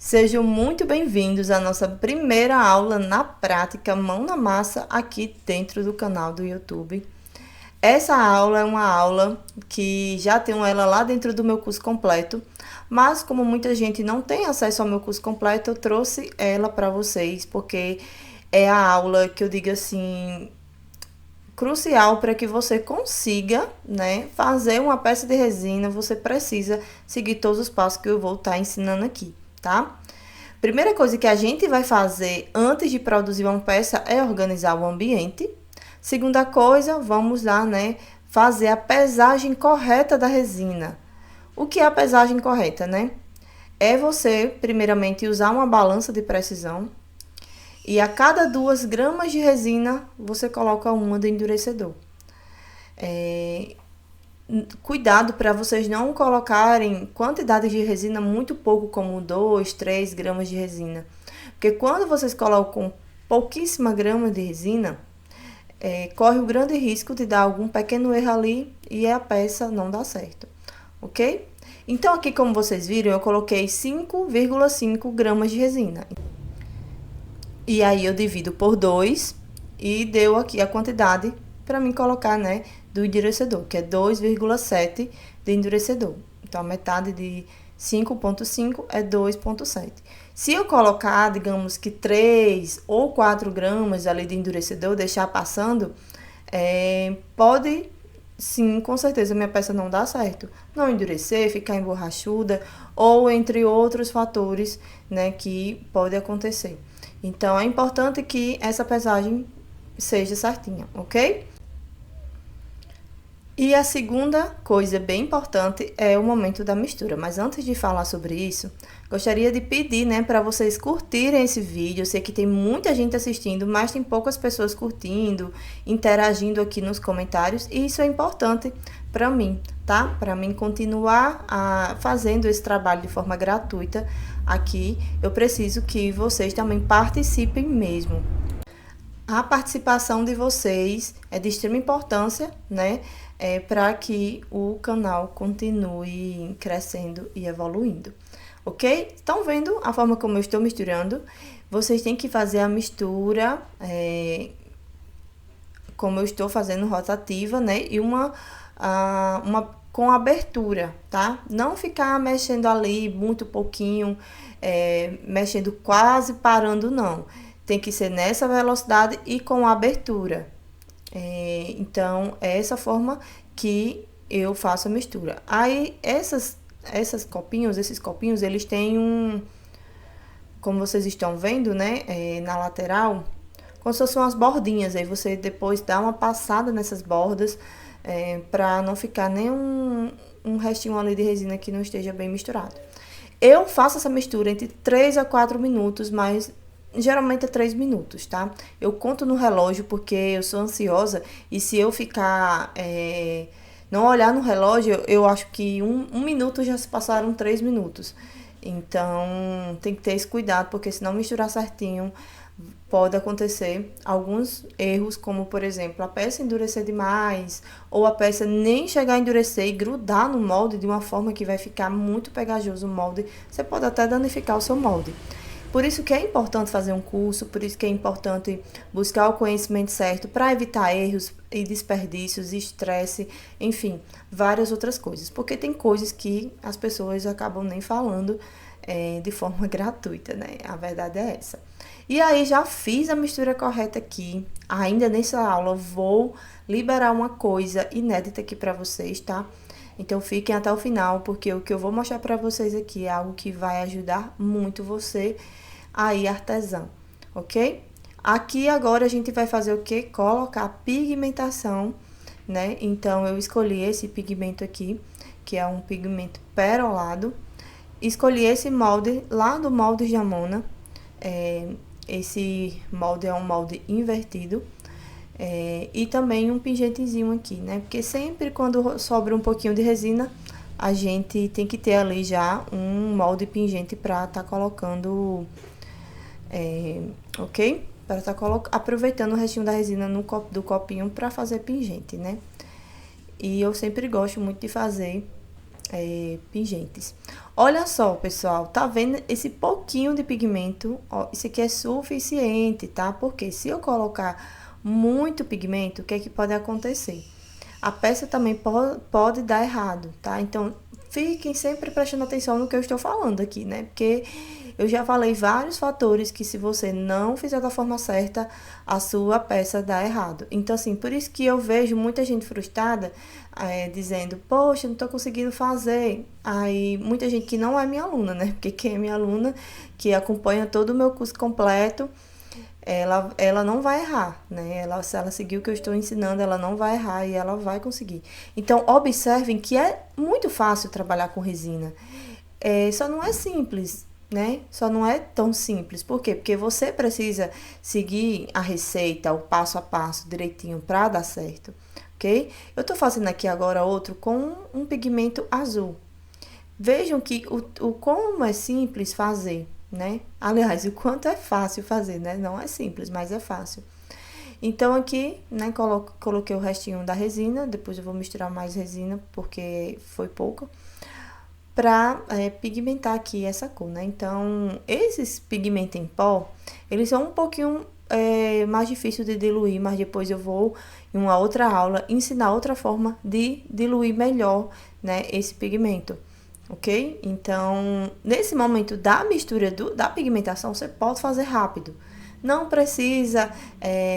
Sejam muito bem-vindos à nossa primeira aula na prática Mão na Massa aqui dentro do canal do YouTube. Essa aula é uma aula que já tenho ela lá dentro do meu curso completo, mas como muita gente não tem acesso ao meu curso completo, eu trouxe ela para vocês, porque é a aula que eu digo assim, crucial para que você consiga, né, fazer uma peça de resina. Você precisa seguir todos os passos que eu vou estar ensinando aqui, tá? Primeira coisa que a gente vai fazer antes de produzir uma peça é organizar o ambiente. Segunda coisa, vamos lá, né, fazer a pesagem correta da resina. O que é a pesagem correta, né? É você, primeiramente, usar uma balança de precisão e a cada 2 gramas de resina, você coloca uma de endurecedor. Cuidado para vocês não colocarem quantidades de resina muito pouco, como 2, 3 gramas de resina. Porque quando vocês colocam pouquíssima grama de resina, corre o grande risco de dar algum pequeno erro ali e a peça não dá certo, ok? Então aqui, como vocês viram, eu coloquei 5,5 gramas de resina. E aí eu divido por 2 e deu aqui a quantidade para mim colocar, né, do endurecedor, que é 2,7 de endurecedor. Então, a metade de 5,5 é 2,7. Se eu colocar, digamos que 3 ou 4 gramas ali de endurecedor, deixar passando, pode, sim, com certeza, minha peça não dá certo. Não endurecer, ficar emborrachuda, ou entre outros fatores, né, que pode acontecer. Então, é importante que essa pesagem seja certinha, ok? E a segunda coisa bem importante é o momento da mistura. Mas antes de falar sobre isso, gostaria de pedir, né, para vocês curtirem esse vídeo. Eu sei que tem muita gente assistindo, mas tem poucas pessoas curtindo, interagindo aqui nos comentários. E isso é importante para mim, tá? Para mim continuar fazendo esse trabalho de forma gratuita aqui, eu preciso que vocês também participem mesmo. A participação de vocês é de extrema importância, né? Para que o canal continue crescendo e evoluindo, ok? Estão vendo a forma como eu estou misturando? Vocês têm que fazer a mistura, como eu estou fazendo, rotativa, né? E uma com abertura, tá? Não ficar mexendo ali muito pouquinho, mexendo quase parando, não. Tem que ser nessa velocidade e com abertura. Então, é essa forma que eu faço a mistura. Aí, esses copinhos, eles têm como vocês estão vendo, né, na lateral, como se fossem umas bordinhas. Aí você depois dá uma passada nessas bordas, para não ficar nem um restinho ali de resina que não esteja bem misturado. Eu faço essa mistura entre 3 a 4 minutos, mas geralmente é 3 minutos, tá? Eu conto no relógio porque eu sou ansiosa e se eu ficar, não olhar no relógio, eu acho que um minuto já se passaram 3 minutos. Então, tem que ter esse cuidado, porque se não misturar certinho, pode acontecer alguns erros, como, por exemplo, a peça endurecer demais, ou a peça nem chegar a endurecer e grudar no molde de uma forma que vai ficar muito pegajoso o molde. Você pode até danificar o seu molde. Por isso que é importante fazer um curso, por isso que é importante buscar o conhecimento certo para evitar erros e desperdícios, estresse, enfim, várias outras coisas. Porque tem coisas que as pessoas acabam nem falando de forma gratuita, né? A verdade é essa. E aí, já fiz a mistura correta aqui. Ainda nessa aula, vou liberar uma coisa inédita aqui para vocês, tá? Então, fiquem até o final, porque o que eu vou mostrar para vocês aqui é algo que vai ajudar muito você aí, artesã, ok? Aqui, agora, a gente vai fazer o quê? Colocar pigmentação, né? Então, eu escolhi esse pigmento aqui, que é um pigmento perolado. Escolhi esse molde lá do Molde Jamona. Esse molde é um molde invertido. E também um pingentezinho aqui, né? Porque sempre quando sobra um pouquinho de resina, a gente tem que ter ali já um molde pingente para estar colocando, ok? Para estar aproveitando o restinho da resina do copinho para fazer pingente, né? E eu sempre gosto muito de fazer pingentes. Olha só, pessoal, tá vendo esse pouquinho de pigmento? Ó, isso aqui é suficiente, tá? Porque se eu colocar muito pigmento, o que é que pode acontecer? A peça também pode dar errado, tá? Então, fiquem sempre prestando atenção no que eu estou falando aqui, né? Porque eu já falei vários fatores que se você não fizer da forma certa, a sua peça dá errado. Então, assim, por isso que eu vejo muita gente frustrada, dizendo, poxa, não tô conseguindo fazer. Aí, muita gente que não é minha aluna, né? Porque quem é minha aluna, que acompanha todo o meu curso completo, ela não vai errar, né? Se ela seguir o que eu estou ensinando, ela não vai errar e ela vai conseguir. Então, observem que é muito fácil trabalhar com resina. Só não é simples, né? Só não é tão simples. Por quê? Porque você precisa seguir a receita, o passo a passo direitinho para dar certo, ok? Eu tô fazendo aqui agora outro com um pigmento azul. Vejam que o como é simples fazer, né? Aliás, o quanto é fácil fazer, né? Não é simples, mas é fácil. Então, aqui, né, coloquei o restinho da resina. Depois eu vou misturar mais resina, porque foi pouco. Pra pigmentar aqui essa cor, né? Então, esses pigmentos em pó, eles são um pouquinho mais difíceis de diluir, mas depois eu vou, em uma outra aula, ensinar outra forma de diluir melhor, né, esse pigmento. Ok? Então, nesse momento da mistura da pigmentação, você pode fazer rápido. Não precisa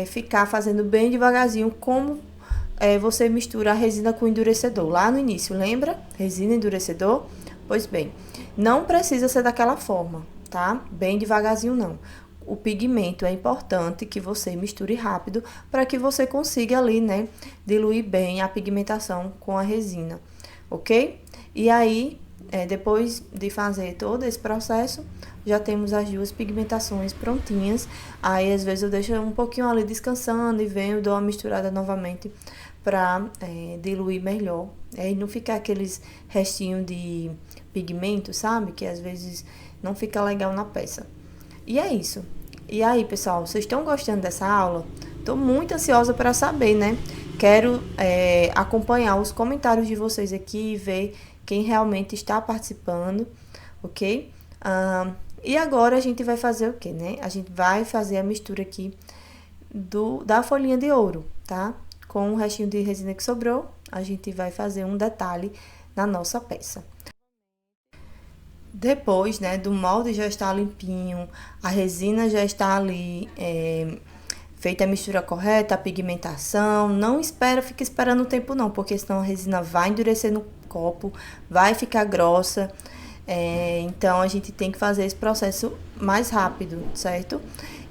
ficar fazendo bem devagarzinho, como você mistura a resina com endurecedor. Lá no início, lembra? Resina, endurecedor? Pois bem, não precisa ser daquela forma, tá? Bem devagarzinho, não. O pigmento é importante que você misture rápido para que você consiga ali, né, diluir bem a pigmentação com a resina, ok? E aí, depois de fazer todo esse processo, já temos as duas pigmentações prontinhas. Aí, às vezes, eu deixo um pouquinho ali descansando e venho, dou uma misturada novamente para diluir melhor. E não ficar aqueles restinhos de pigmento, sabe? Que às vezes não fica legal na peça. E é isso. E aí, pessoal, vocês estão gostando dessa aula? Tô muito ansiosa para saber, né? Quero acompanhar os comentários de vocês aqui e ver quem realmente está participando, ok? E agora a gente vai fazer o quê, né? A gente vai fazer a mistura aqui da folhinha de ouro, tá? Com o restinho de resina que sobrou, a gente vai fazer um detalhe na nossa peça. Depois, né, do molde já está limpinho, a resina já está ali feita a mistura correta, a pigmentação. Não fique esperando o tempo não, porque senão a resina vai endurecer no copo, vai ficar grossa. Então, a gente tem que fazer esse processo mais rápido, certo?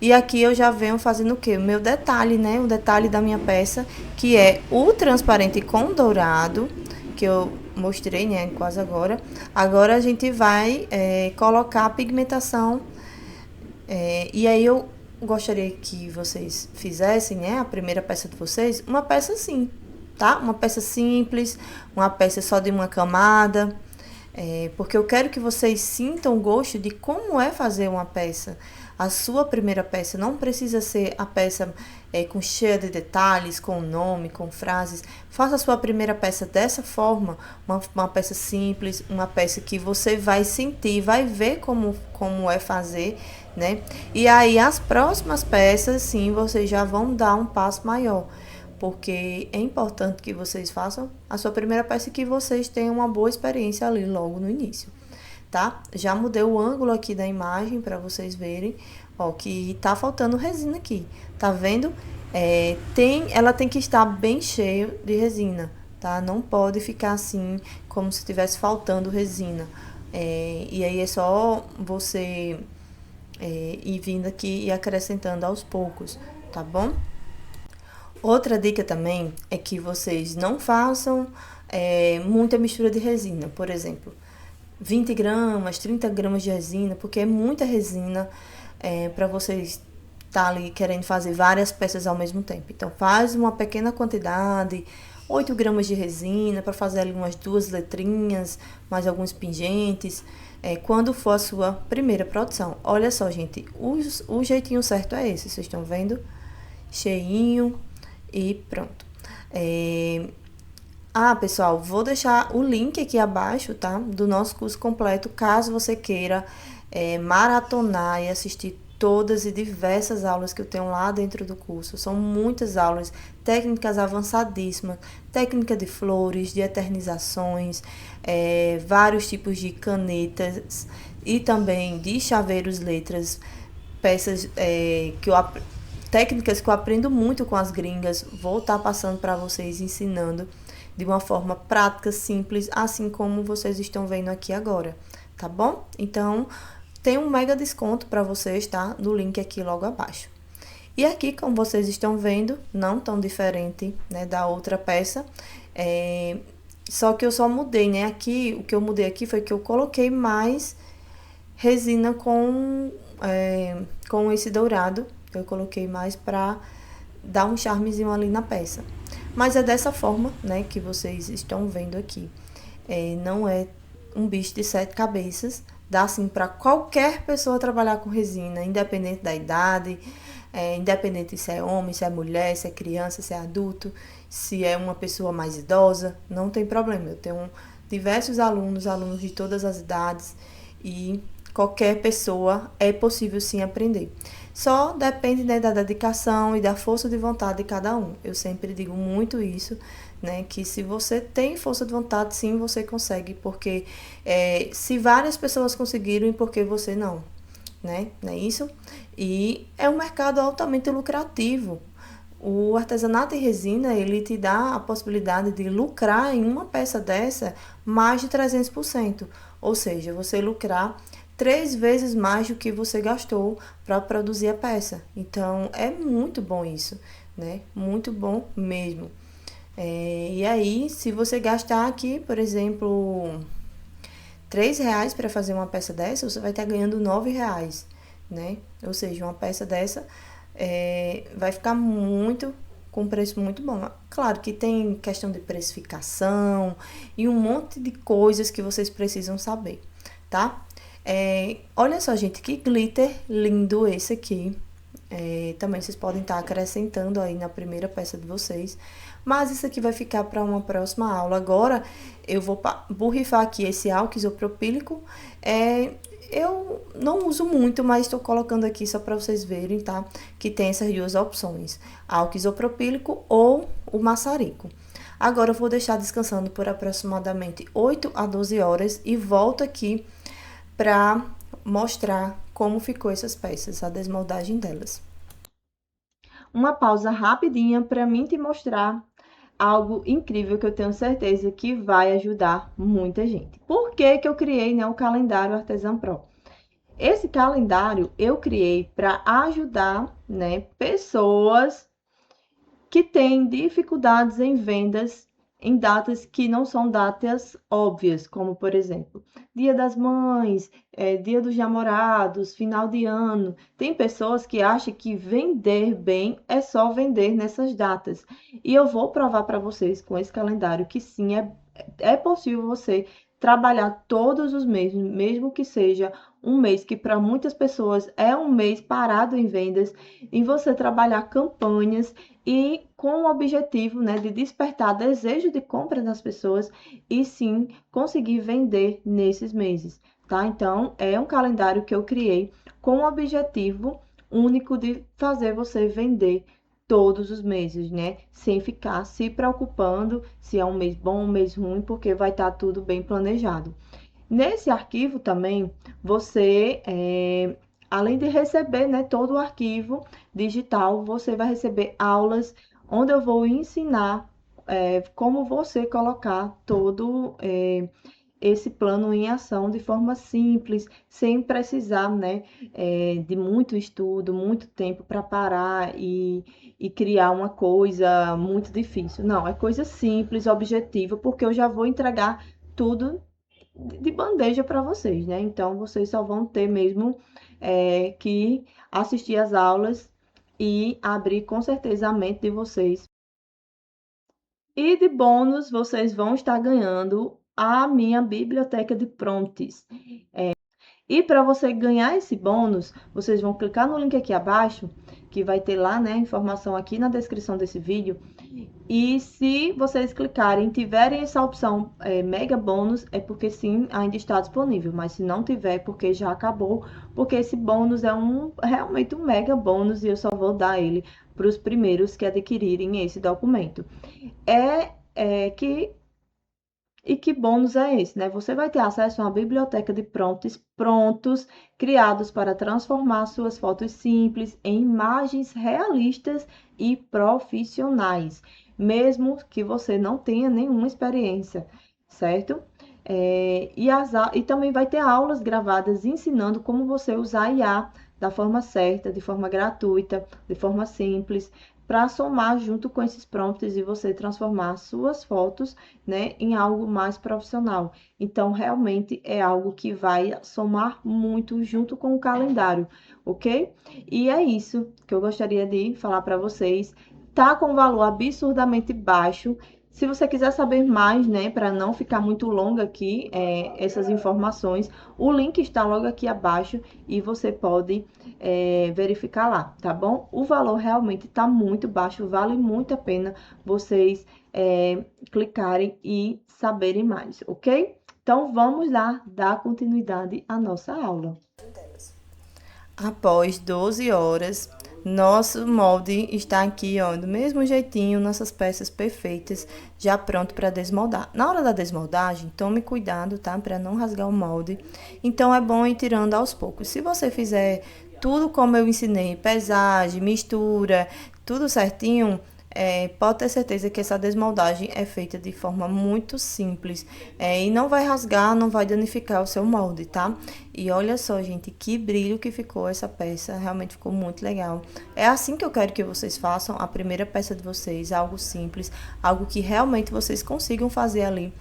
E aqui eu já venho fazendo o quê? O meu detalhe, né? O detalhe da minha peça, que é o transparente com dourado, que eu mostrei, né? Quase agora. Agora, a gente vai colocar a pigmentação. E aí, eu gostaria que vocês fizessem, né? A primeira peça de vocês, uma peça assim, tá? Uma peça simples, uma peça só de uma camada. Porque eu quero que vocês sintam o gosto de como é fazer uma peça. A sua primeira peça não precisa ser a peça com cheia de detalhes, com nome, com frases. Faça a sua primeira peça dessa forma, uma peça simples, uma peça que você vai sentir, vai ver como é fazer, né? E aí, as próximas peças, sim, vocês já vão dar um passo maior. Porque é importante que vocês façam a sua primeira peça e que vocês tenham uma boa experiência ali logo no início, tá? Já mudei o ângulo aqui da imagem para vocês verem, ó, que tá faltando resina aqui, tá vendo? Ela tem que estar bem cheia de resina, tá? Não pode ficar assim, como se estivesse faltando resina. E aí é só você ir vindo aqui e acrescentando aos poucos, tá bom? Outra dica também é que vocês não façam muita mistura de resina, por exemplo, 20 gramas, 30 gramas de resina, porque é muita resina para vocês estar ali querendo fazer várias peças ao mesmo tempo. Então, faz uma pequena quantidade, 8 gramas de resina, para fazer ali umas 2 letrinhas, mais alguns pingentes, quando for a sua primeira produção. Olha só, gente, o jeitinho certo é esse, vocês estão vendo? Cheinho. E pronto. Ah, pessoal, vou deixar o link aqui abaixo, tá? Do nosso curso completo, caso você queira maratonar e assistir todas e diversas aulas que eu tenho lá dentro do curso. São muitas aulas, técnicas avançadíssimas, técnica de flores, de eternizações, vários tipos de canetas e também de chaveiros, letras, peças técnicas que eu aprendo muito com as gringas. Vou estar passando para vocês, ensinando de uma forma prática, simples, assim como vocês estão vendo aqui agora, tá bom? Então, tem um mega desconto para vocês, tá? No link aqui logo abaixo. E aqui, como vocês estão vendo, não tão diferente, né, da outra peça, só que eu só mudei, né? Aqui, o que eu mudei aqui foi que eu coloquei mais resina com esse dourado. Eu coloquei mais para dar um charmezinho ali na peça. Mas é dessa forma, né, que vocês estão vendo aqui. Não é um bicho de 7 cabeças. Dá assim para qualquer pessoa trabalhar com resina, independente da idade, independente se é homem, se é mulher, se é criança, se é adulto, se é uma pessoa mais idosa, não tem problema. Eu tenho diversos alunos de todas as idades, e qualquer pessoa é possível sim aprender. Só depende, né, da dedicação e da força de vontade de cada um. Eu sempre digo muito isso, né, que se você tem força de vontade, sim, você consegue, porque se várias pessoas conseguiram, e por que você não? Né? Não é isso? E é um mercado altamente lucrativo. O artesanato em resina, ele te dá a possibilidade de lucrar em uma peça dessa mais de 300%. Ou seja, você lucrar 3 vezes mais do que você gastou para produzir a peça. Então, é muito bom isso, né? Muito bom mesmo. E aí, se você gastar aqui, por exemplo, R$ 3 para fazer uma peça dessa, você vai estar ganhando R$ 9, né? Ou seja, uma peça dessa vai ficar muito com um preço muito bom. Claro que tem questão de precificação e um monte de coisas que vocês precisam saber, tá? Olha só, gente, que glitter lindo esse aqui. Também vocês podem estar acrescentando aí na primeira peça de vocês. Mas isso aqui vai ficar para uma próxima aula. Agora eu vou borrifar aqui esse álcool isopropílico. Eu não uso muito, mas estou colocando aqui só para vocês verem, tá? Que tem essas duas opções: álcool isopropílico ou o maçarico. Agora eu vou deixar descansando por aproximadamente 8 a 12 horas e volto aqui para mostrar como ficou essas peças, a desmoldagem delas. Uma pausa rapidinha para mim te mostrar algo incrível que eu tenho certeza que vai ajudar muita gente. Por que que eu criei, né, o calendário Artesã Pro? Esse calendário eu criei para ajudar, né, pessoas que têm dificuldades em vendas em datas que não são datas óbvias, como, por exemplo, Dia das Mães, Dia dos Namorados, final de ano. Tem pessoas que acham que vender bem é só vender nessas datas. E eu vou provar para vocês com esse calendário que sim, é possível você trabalhar todos os meses, mesmo que seja um mês que para muitas pessoas é um mês parado em vendas, e você trabalhar campanhas e com o objetivo, né, de despertar desejo de compra das pessoas e sim conseguir vender nesses meses, tá? Então, é um calendário que eu criei com o objetivo único de fazer você vender todos os meses, né? Sem ficar se preocupando se é um mês bom, um mês ruim, porque vai estar tudo bem planejado. Nesse arquivo também, você, além de receber, né, todo o arquivo digital, você vai receber aulas onde eu vou ensinar como você colocar todo esse plano em ação de forma simples, sem precisar, né, de muito estudo, muito tempo para parar e criar uma coisa muito difícil. Não, é coisa simples, objetiva, porque eu já vou entregar tudo de bandeja para vocês, né? Então, vocês só vão ter mesmo que assistir às aulas e abrir com certeza a mente de vocês. E de bônus, vocês vão estar ganhando a minha biblioteca de prompts. E para você ganhar esse bônus, vocês vão clicar no link aqui abaixo, que vai ter lá, né, a informação aqui na descrição desse vídeo. E se vocês clicarem e tiverem essa opção Mega Bônus, é porque sim, ainda está disponível. Mas se não tiver, porque já acabou, porque esse bônus é realmente um Mega Bônus e eu só vou dar ele para os primeiros que adquirirem esse documento. E que bônus é esse, né? Você vai ter acesso a uma biblioteca de prompts prontos, criados para transformar suas fotos simples em imagens realistas e profissionais, mesmo que você não tenha nenhuma experiência, certo? E também vai ter aulas gravadas ensinando como você usar a IA da forma certa, de forma gratuita, de forma simples, para somar junto com esses prompts e você transformar suas fotos, né, em algo mais profissional. Então, realmente é algo que vai somar muito junto com o calendário, ok? E é isso que eu gostaria de falar para vocês. Tá com valor absurdamente baixo. Se você quiser saber mais, né, para não ficar muito longa aqui essas informações, o link está logo aqui abaixo e você pode verificar lá, tá bom? O valor realmente está muito baixo, vale muito a pena vocês clicarem e saberem mais, ok? Então, vamos lá dar continuidade à nossa aula. Após 12 horas, nosso molde está aqui, ó, do mesmo jeitinho, nossas peças perfeitas, já pronto para desmoldar. Na hora da desmoldagem, tome cuidado, tá? Para não rasgar o molde. Então, é bom ir tirando aos poucos. Se você fizer tudo como eu ensinei, pesagem, mistura, tudo certinho, pode ter certeza que essa desmoldagem é feita de forma muito simples e não vai rasgar, não vai danificar o seu molde, tá? E olha só, gente, que brilho que ficou essa peça, realmente ficou muito legal. É assim que eu quero que vocês façam a primeira peça de vocês, algo simples, algo que realmente vocês consigam fazer ali,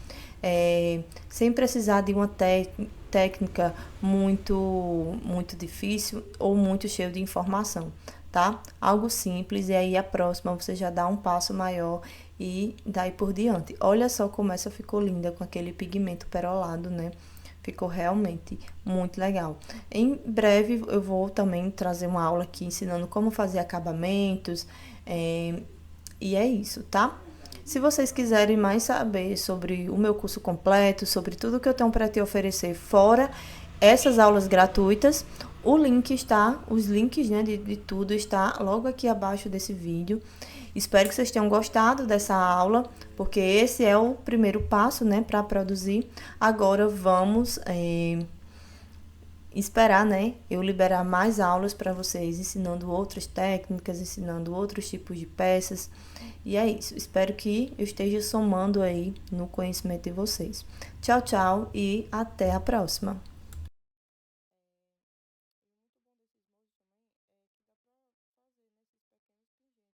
sem precisar de uma técnica muito difícil ou muito cheio de informação, tá? Algo simples e aí a próxima você já dá um passo maior e daí por diante. Olha só como essa ficou linda com aquele pigmento perolado, né? Ficou realmente muito legal. Em breve eu vou também trazer uma aula aqui ensinando como fazer acabamentos e é isso, tá? Se vocês quiserem mais saber sobre o meu curso completo, sobre tudo que eu tenho para te oferecer fora essas aulas gratuitas, os links, né, de tudo está logo aqui abaixo desse vídeo. Espero que vocês tenham gostado dessa aula, porque esse é o primeiro passo, né, para produzir. Agora vamos esperar, né, eu liberar mais aulas para vocês, ensinando outras técnicas, ensinando outros tipos de peças. E é isso. Espero que eu esteja somando aí no conhecimento de vocês. Tchau, tchau e até a próxima.